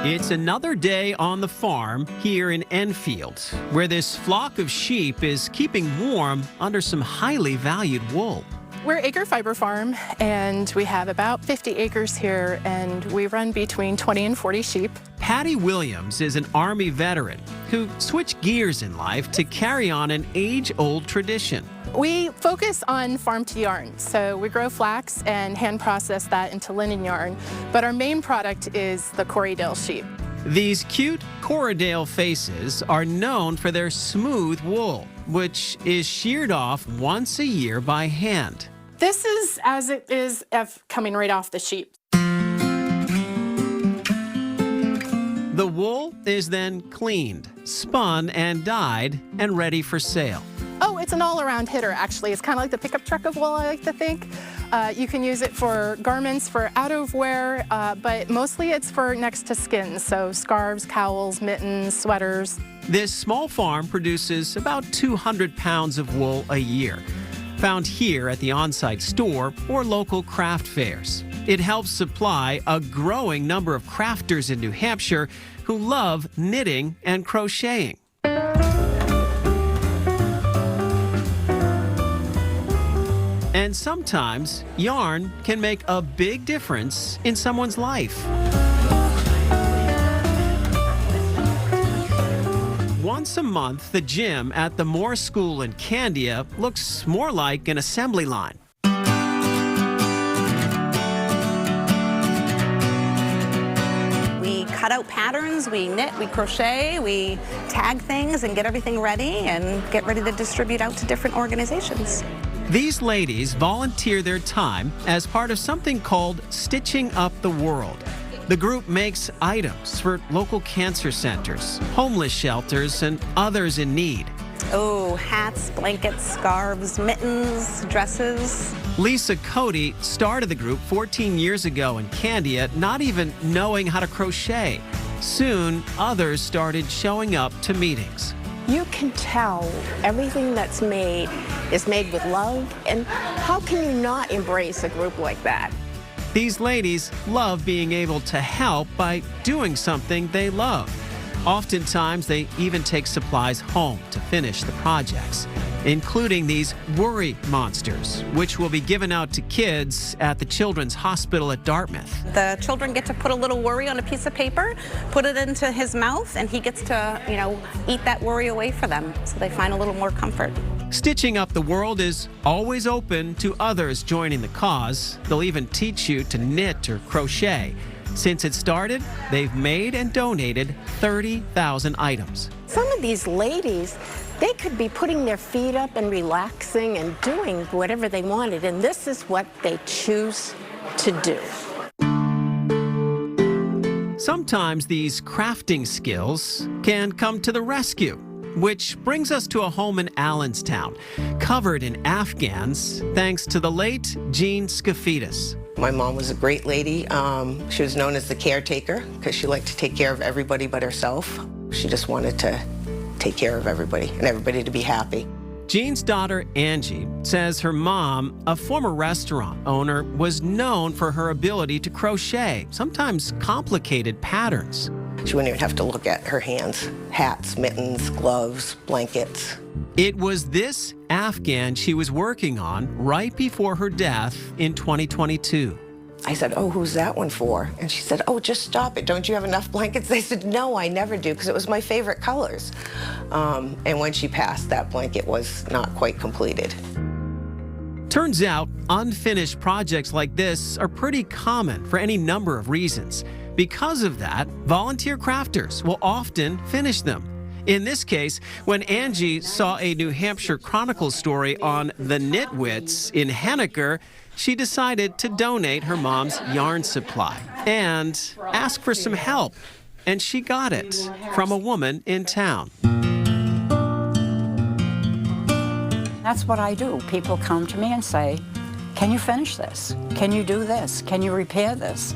It's another day on the farm here in Enfield, where this flock of sheep is keeping warm under some highly valued wool. We're Acre Fiber Farm, and we have about 50 acres here, and we run between 20 and 40 sheep. Patty Williams is an Army veteran who switched gears in life to carry on an age-old tradition. We focus on farm-to-yarn, so we grow flax and hand process that into linen yarn, but our main product is the Corriedale sheep. These cute Corriedale faces are known for their smooth wool, which is sheared off once a year by hand. This is as it is coming right off the sheep. The wool is then cleaned, spun and dyed, and ready for sale. Oh, it's an all-around hitter, actually. It's kind of like the pickup truck of wool, I like to think. You can use it for garments, for out-of-wear, but mostly it's for next to skin, so scarves, cowls, mittens, sweaters. This small farm produces about 200 pounds of wool a year, found here at the on-site store or local craft fairs. It helps supply a growing number of crafters in New Hampshire who love knitting and crocheting. And sometimes, yarn can make a big difference in someone's life. Once a month, the gym at the Moore School in Candia looks more like an assembly line. We cut out patterns, we knit, we crochet, we tag things and get everything ready and get ready to distribute out to different organizations. These ladies volunteer their time as part of something called Stitching Up the World. The group makes items for local cancer centers, homeless shelters, and others in need. Oh, hats, blankets, scarves, mittens, dresses. Lisa Cody started the group 14 years ago in Candia, not even knowing how to crochet. Soon, others started showing up to meetings. You can tell everything that's made is made with love, and how can you not embrace a group like that? These ladies love being able to help by doing something they love. Oftentimes, they even take supplies home to finish the projects, including these worry monsters, which will be given out to kids at the Children's Hospital at Dartmouth. The children get to put a little worry on a piece of paper, put it into his mouth, and he gets to, eat that worry away for them, so they find a little more comfort. Stitching Up the World is always open to others joining the cause. They'll even teach you to knit or crochet. Since it started, they've made and donated 30,000 items. Some of these ladies, they could be putting their feet up and relaxing and doing whatever they wanted, and this is what they choose to do. Sometimes these crafting skills can come to the rescue, which brings us to a home in Allenstown, covered in Afghans, thanks to the late Jean Skafidis. My mom was a great lady. She was known as the caretaker because she liked to take care of everybody but herself. She just wanted to take care of everybody and everybody to be happy. Jean's daughter, Angie, says her mom, a former restaurant owner, was known for her ability to crochet, sometimes complicated patterns. She wouldn't even have to look at her hands. Hats, mittens, gloves, blankets. It was this Afghan she was working on right before her death in 2022. I said, "Oh, who's that one for?" And she said, "Oh, just stop it. Don't you have enough blankets?" I said, "No, I never do," because it was my favorite colors. And when she passed, that blanket was not quite completed. Turns out, unfinished projects like this are pretty common for any number of reasons. Because of that, volunteer crafters will often finish them. In this case, when Angie saw a New Hampshire Chronicle story on the Knitwits in Henniker, she decided to donate her mom's yarn supply and ask for some help. And she got it from a woman in town. That's what I do. People come to me and say, "Can you finish this? Can you do this? Can you repair this?"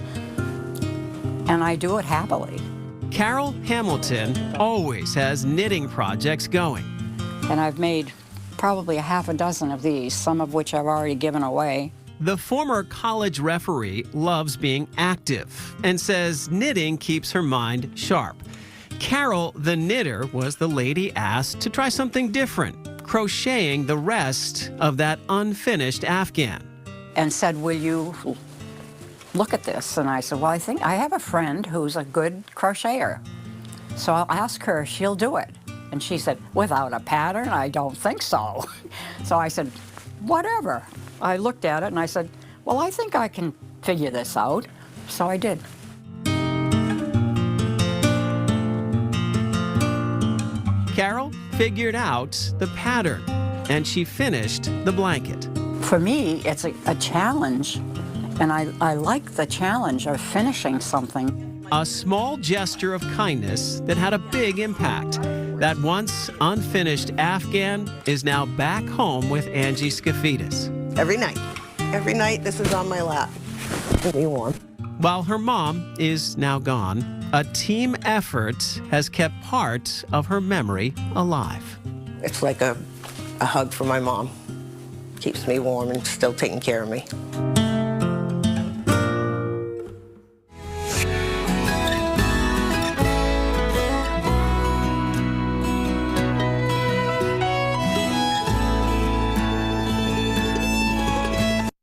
And I do it happily. Carol Hamilton always has knitting projects going. And I've made probably a half a dozen of these, some of which I've already given away. The former college referee loves being active and says knitting keeps her mind sharp. Carol, the knitter, was the lady asked to try something different, crocheting the rest of that unfinished Afghan. And said, will you look at this? And I said, well, I think I have a friend who's a good crocheter. So I'll ask her if she'll do it. And she said, without a pattern, I don't think so. So I said, whatever. I looked at it and I said, well, I think I can figure this out. So I did. Carol figured out the pattern, and she finished the blanket. For me, it's a challenge, and I like the challenge of finishing something. A small gesture of kindness that had a big impact. That once unfinished Afghan is now back home with Angie Skafidas. Every night this is on my lap. Keep me warm. While her mom is now gone, a team effort has kept part of her memory alive. It's like a hug from my mom. Keeps me warm and still taking care of me.